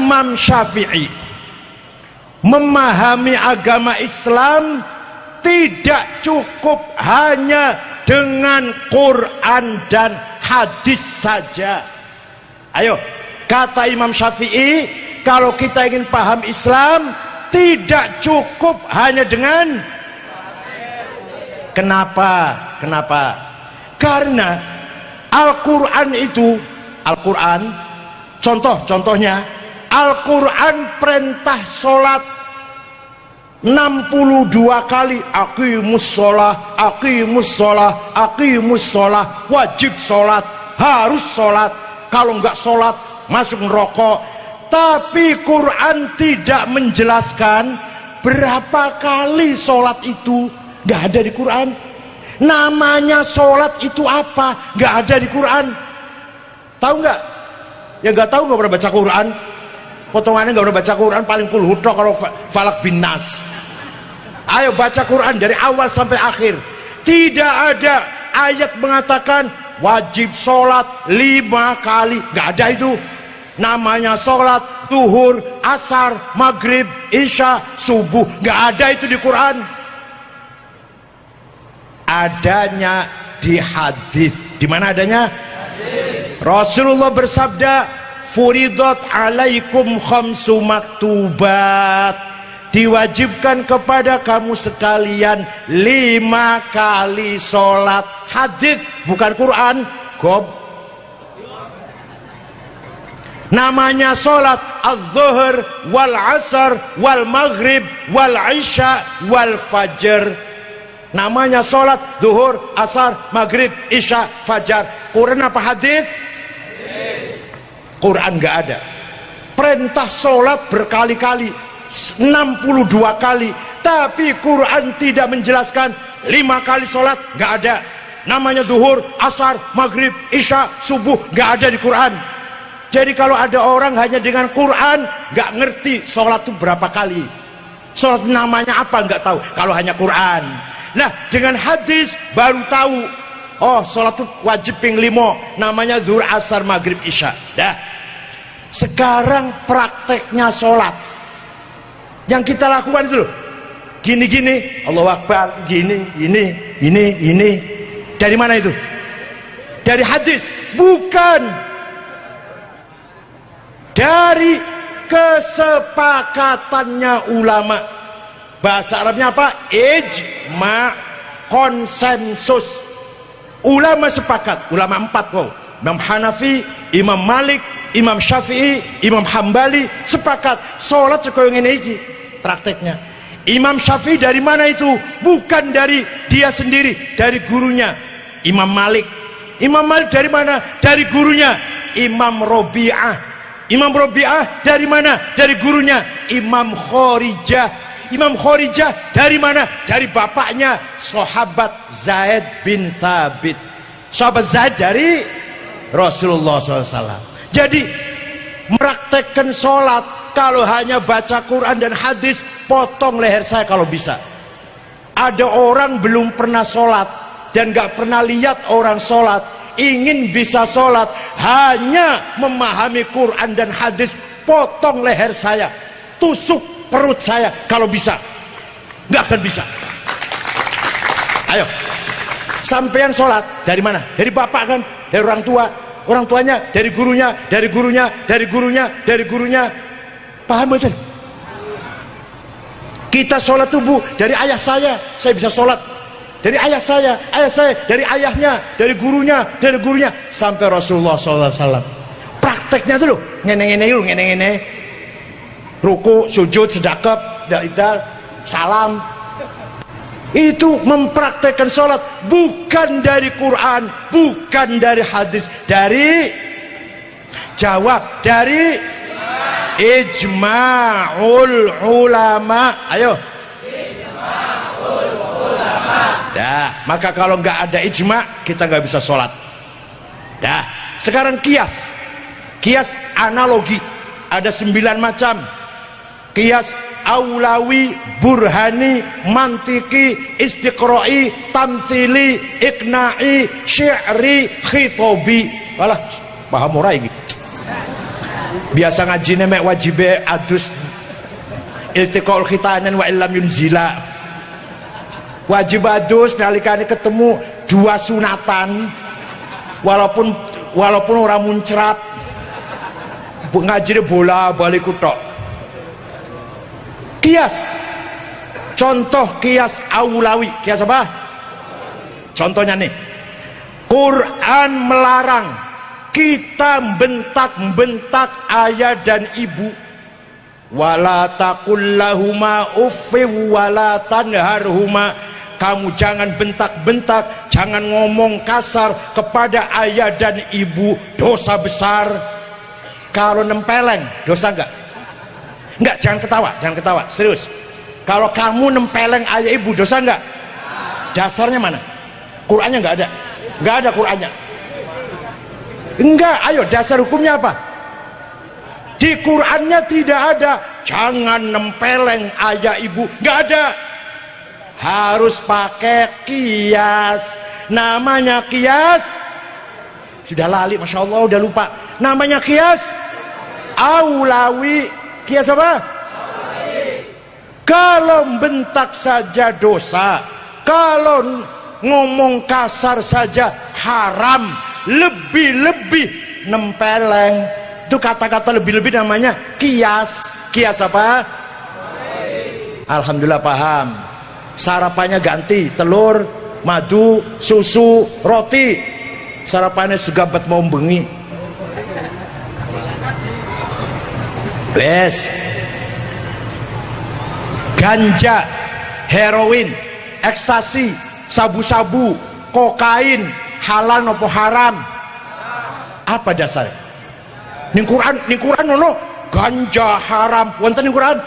Imam Syafi'i memahami agama Islam tidak cukup hanya dengan Quran dan hadis saja. Ayo, kata Imam Syafi'i, kalau kita ingin paham Islam tidak cukup hanya dengan. Kenapa? Karena Al-Quran itu, contohnya Al-Quran perintah sholat 62 kali, aqimus sholah, wajib sholat, harus sholat, kalau enggak sholat masuk neraka. Tapi Quran tidak menjelaskan berapa kali sholat itu, enggak ada di Quran. Namanya sholat itu apa, enggak ada di Quran. Tahu enggak? Ya enggak tahu, enggak pernah baca Quran. Potongannya enggak pernah baca Quran, paling kul huda kalau falak bin nas. Ayo baca Quran dari awal sampai akhir. Tidak ada ayat mengatakan wajib sholat 5 kali, enggak ada itu. Namanya sholat zuhur, asar, maghrib, isya, subuh, enggak ada itu di Quran. Adanya di hadis. Di mana adanya? Hadis. Rasulullah bersabda, furidat alaikum khamsu maktubat, diwajibkan kepada kamu sekalian 5 kali sholat. Hadis, bukan Quran. Namanya sholat az-zuhr wal asar wal maghrib wal isya wal fajr. Namanya sholat zuhur, asar, maghrib, isya, fajar. Quran apa hadis? Quran nggak ada. Perintah sholat berkali-kali, 62 kali, tapi Quran tidak menjelaskan 5 kali sholat, nggak ada. Namanya zuhur, asar, maghrib, isya, subuh, nggak ada di Quran. Jadi kalau ada orang hanya dengan Quran nggak ngerti sholat itu berapa kali, sholat namanya apa nggak tahu kalau hanya Quran. Nah, dengan hadis baru tahu, oh sholat itu wajib ping 5, namanya zuhur, asar, maghrib, isya. Dah. Sekarang prakteknya sholat yang kita lakukan itu loh, gini-gini, Allahu Akbar, gini. Dari mana itu? Dari hadis? Bukan. Dari kesepakatannya ulama. Bahasa Arabnya apa? Ijma, konsensus. Ulama sepakat, ulama 4 kok. Imam Hanafi, Imam Malik, Imam Syafi'i, Imam Hambali sepakat sholat kaya ngene iki prakteknya. Imam Syafi'i dari mana itu? Bukan dari dia sendiri, dari gurunya Imam Malik. Imam Malik dari mana? Dari gurunya Imam Robi'ah. Imam Robi'ah dari mana? Dari gurunya Imam Khorijah. Imam Khorijah dari mana? Dari bapaknya sahabat Zaid bin Thabit. Sahabat Zaid dari Rasulullah SAW. Jadi meraktekkan sholat, kalau hanya baca Quran dan hadis, potong leher saya kalau bisa. Ada orang belum pernah sholat dan gak pernah lihat orang sholat, ingin bisa sholat, hanya memahami Quran dan hadis, potong leher saya, tusuk perut saya kalau bisa. Nggak akan bisa. Ayo, sampean sholat dari mana? Dari bapak kan? Dari orang tua. Orang tuanya dari gurunya, dari gurunya, dari gurunya, dari gurunya. Paham betul? Kita sholat tubuh dari ayah saya bisa sholat. Dari ayah saya dari ayahnya, dari gurunya, sampai Rasulullah SAW. Prakteknya tuh loh, ngene-ngene, ruku, sujud, sedekap, salam. Itu mempraktekkan sholat, bukan dari Quran, bukan dari hadis, dari ijma'ul ulama. Ayo. Ijma'ul ulama. Dah, maka kalau nggak ada ijma', kita nggak bisa sholat. Dah, sekarang kias analogi, ada 9 macam. Kias aulawi, burhani, mantiki, istiqra'i, tamthili, ikna'i, syi'ri, khitobi. Walah, paham ora iki? biasa ngajine mek wajibe adus iltiqaul khitanan wa illam yunzila, wajib adus nalikane ketemu dua sunatan walaupun orang muncrat, ngajine bola balik kutok. Kias, contoh kias aulawi. Kias apa? Contohnya nih, Quran melarang kita bentak-bentak ayah dan ibu. Wala taqul lahuma uffi wala tanharhuma. Kamu jangan bentak-bentak, jangan ngomong kasar kepada ayah dan ibu, dosa besar. Kalau nempeleng, dosa enggak? Enggak, jangan ketawa, serius. Kalau kamu nempeleng ayah ibu, dosa enggak? Dasarnya mana? Qurannya enggak ada. Enggak ada Qurannya. Enggak, ayo dasar hukumnya apa? Di Qurannya tidak ada jangan nempeleng ayah ibu, enggak ada. Harus pakai kias. Namanya kias. Sudah lali, masya Allah, udah lupa. Namanya kias aulawi. Kias apa? Aulawi. Kalau bentak saja dosa, kalau ngomong kasar saja haram, lebih-lebih nempeleng. Itu kata-kata lebih-lebih namanya kias. Kias apa? Alhamdulillah paham. Sarapannya ganti telur, madu, susu, roti. Sarapannya segabat mau bengi. Les. Ganja, heroin, ekstasi, sabu-sabu, kokain, halal nopo haram? Apa dasarnya? Ning Quran ono ganja haram, wonten ning Quran.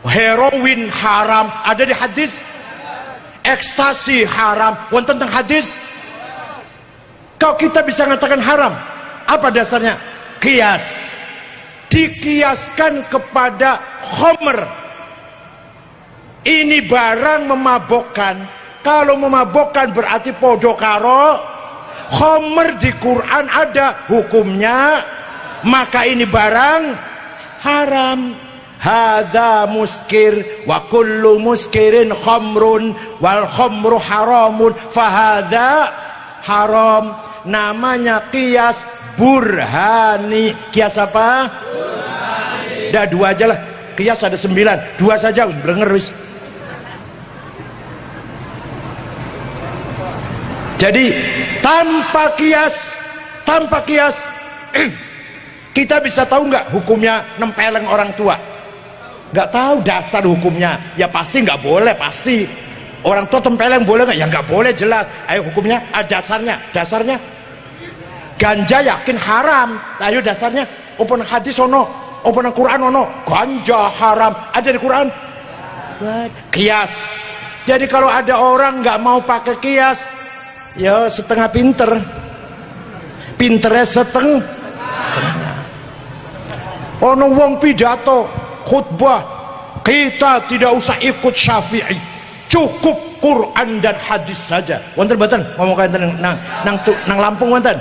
Heroin haram, ada di hadis. Ekstasi haram, wonten teng hadis. Kalau kita bisa mengatakan haram, apa dasarnya? Kias. Dikiaskan kepada khomer. Ini barang memabokkan. Kalau memabokkan berarti podo karo khomer. Di Quran ada hukumnya, maka ini barang haram. Hadza muskir wa kullu muskirin khamrun wal khamru haramun fahadza haram. Namanya kias burhani. Kias apa? Burhani. Dah dua aja lah. Kias ada 9, dua saja blenger wis. Jadi tanpa kias kita bisa tahu nggak hukumnya nempeleng orang tua? Nggak tahu dasar hukumnya. Ya pasti nggak boleh, pasti. Orang tua tempeleng boleh nggak? Ya nggak boleh, jelas. Ayo hukumnya, dasarnya. Ganja yakin haram. Ayo dasarnya. Open hadis ono, open Quran ono. Ganja haram. Ada di Quran. Kias. Jadi kalau ada orang nggak mau pakai kias, ya setengah pinter. Pinternya setengah. Ono wong pidato khutbah, kita tidak usah ikut Syafi'i, cukup Quran dan hadis saja. Wonten mboten ngomong kanten nang Lampung wonten?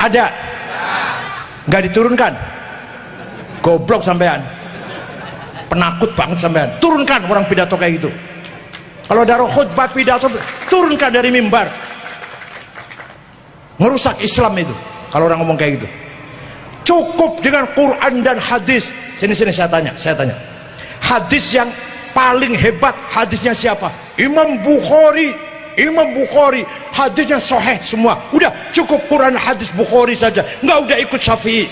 Ada? Enggak diturunkan? Goblok sampean. Penakut banget sampean. Turunkan orang pidato kayak gitu. Kalau ada khutbah pidato, turunkan dari mimbar. Merusak Islam itu kalau orang ngomong kayak gitu. Cukup dengan Quran dan hadis. Sini saya tanya. Hadis yang paling hebat hadisnya siapa? Imam Bukhari. Hadisnya sahih semua. Udah cukup Quran hadis Bukhari saja. Nggak udah ikut Syafi'i.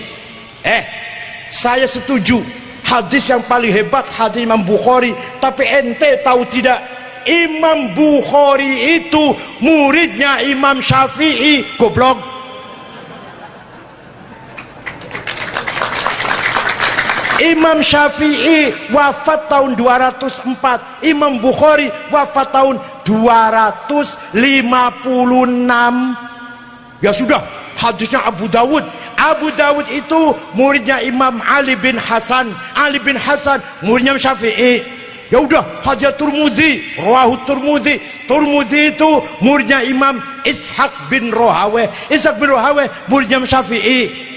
Saya setuju. Hadis yang paling hebat hadis Imam Bukhari. Tapi ente tahu tidak? Imam Bukhari itu muridnya Imam Syafi'i. Goblok. Imam Syafi'i wafat tahun 204, Imam Bukhari wafat tahun 256. Ya sudah, hadisnya Abu Dawud itu muridnya Imam Ali bin Hasan muridnya Syafi'i. Ya udah, hadis Turmudi, rawahu Turmudi itu muridnya Imam Ishaq bin Rahaweh muridnya Syafi'i.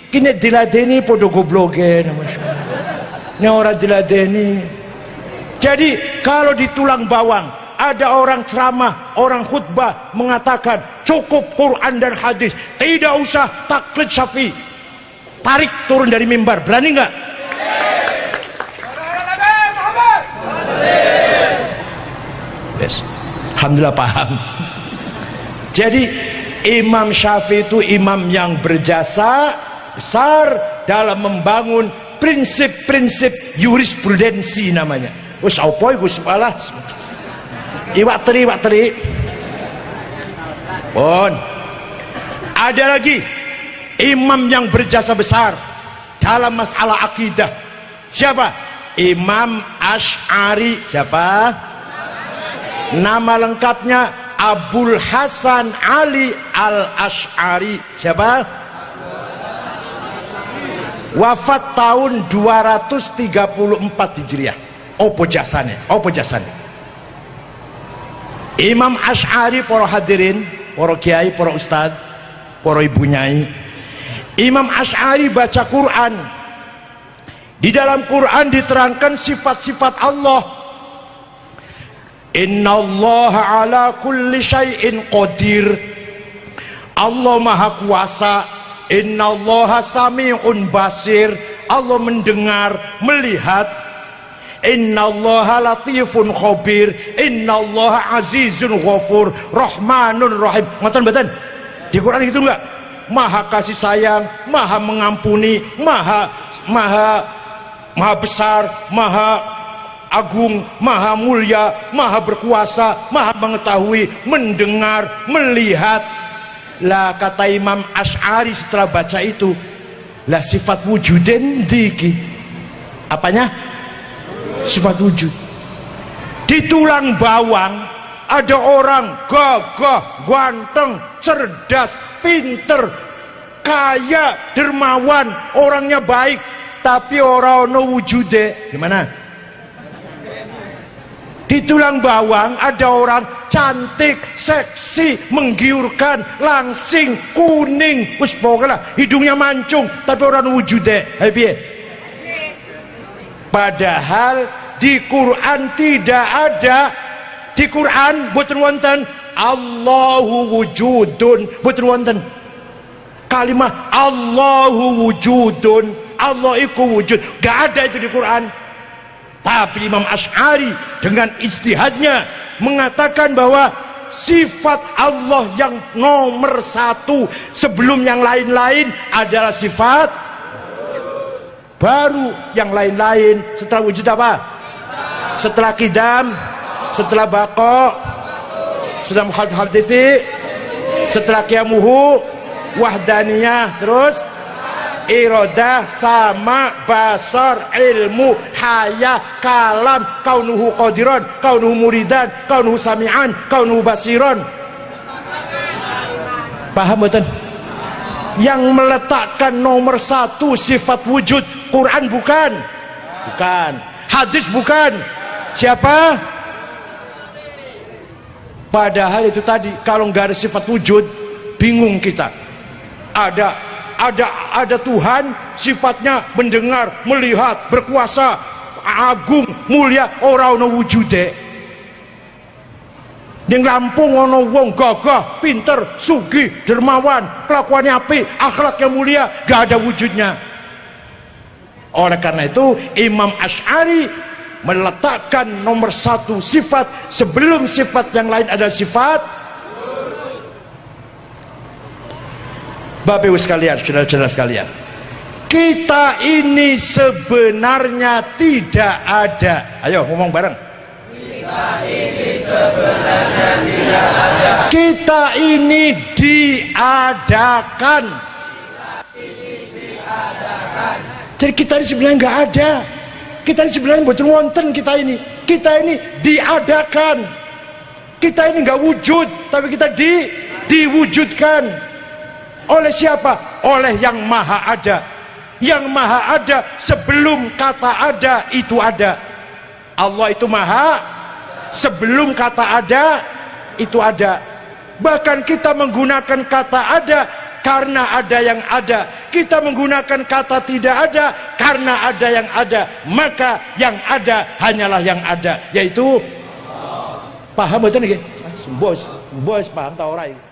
kini diladeni podo gobloge ini orang diladeni. Jadi kalau di Tulang Bawang ada orang ceramah, orang khutbah mengatakan cukup Quran dan hadis, tidak usah taklid Syafi'i, tarik turun dari mimbar, berani nggak? Yes. Alhamdulillah paham. Jadi Imam Syafi'i itu imam yang berjasa besar dalam membangun prinsip-prinsip jurisprudensi namanya. Wes apa iku sepalah iwak teri pun ada lagi imam yang berjasa besar dalam masalah akidah. Siapa? Imam Asy'ari. Siapa? Nama lengkapnya Abul Hasan Ali Al-Asy'ari. Siapa? Wafat tahun 234 Hijriah. Apa jasane? Apa jasane? Imam Asy'ari, para hadirin, para kiai, para ustad, para ibu nyai. Imam Asy'ari baca Quran. Di dalam Quran diterangkan sifat-sifat Allah. Innallaha ala kulli syai'in qadir. Allah maha kuasa. Innallaha sami'un basir. Allah mendengar, melihat. Innallaha latifun khabir. Innallaha azizun ghafur, rahmanun rahim. Ngoten mboten? Di Quran itu enggak? Maha kasih sayang, maha mengampuni, maha besar, maha agung, maha mulia, maha berkuasa, maha mengetahui, mendengar, melihat. Lah kata Imam Asy'ari setelah baca itu, lah sifat wujudin diki. Apanya? Sifat wujud. Di Tulang Bawang ada orang gagah, ganteng, cerdas, pinter, kaya, dermawan, orangnya baik, tapi orang no wujude. Gimana? Di Tulang Bawang ada orang cantik, seksi, menggiurkan, langsing, kuning, wis pokoknya hidungnya mancung, tapi orang wujude. Piye? Padahal di Quran tidak ada. Di Quran boten wonten Allahu wujudun, boten wonten kalimat Allahu wujudun, Allah iku wujud, gak ada itu di Quran. Tapi Imam Asy'ari dengan ijtihadnya mengatakan bahwa sifat Allah yang nomor satu sebelum yang lain-lain adalah sifat baru. Yang lain-lain setelah wujud apa? Setelah qidam, setelah baqa, setelah mukhadhatifi, setelah qiyamuhu, wahdaniyah, terus iradah, sama, basar, ilmu, haya, kalam, kaunuhu qadiran, kaunuhu muridan, kaunuhu sami'an, kaunuhu basiran. Paham betul? Yang meletakkan nomor satu sifat wujud Quran bukan, hadis bukan. Siapa? Padahal itu tadi, kalau nggak ada sifat wujud, bingung kita. Ada Tuhan sifatnya mendengar, melihat, berkuasa, agung, mulia, ora ono wujude. Ning Lampung ono wong gagah, pinter, sugih, dermawan, kelakuannya apik, akhlaknya mulia, gak ada wujudnya. Oleh karena itu Imam Asy'ari meletakkan nomor satu sifat sebelum sifat yang lain ada sifat. Bapak Ibu sekalian, saudara-saudara sekalian, kita ini sebenarnya tidak ada. Ayo ngomong bareng. Kita ini sebenarnya tidak ada. Kita ini diadakan. Jadi kita ini sebenarnya nggak ada. Kita ini sebenarnya betul wonten kita ini. Kita ini diadakan. Kita ini nggak wujud, tapi kita diwujudkan. Oleh siapa? Oleh yang maha ada. Yang maha ada sebelum kata ada itu ada. Allah itu maha sebelum kata ada itu ada. Bahkan kita menggunakan kata ada karena ada yang ada. Kita menggunakan kata tidak ada karena ada yang ada, maka yang ada hanyalah yang ada, yaitu paham betul nggih? Bos paham ta ora iki?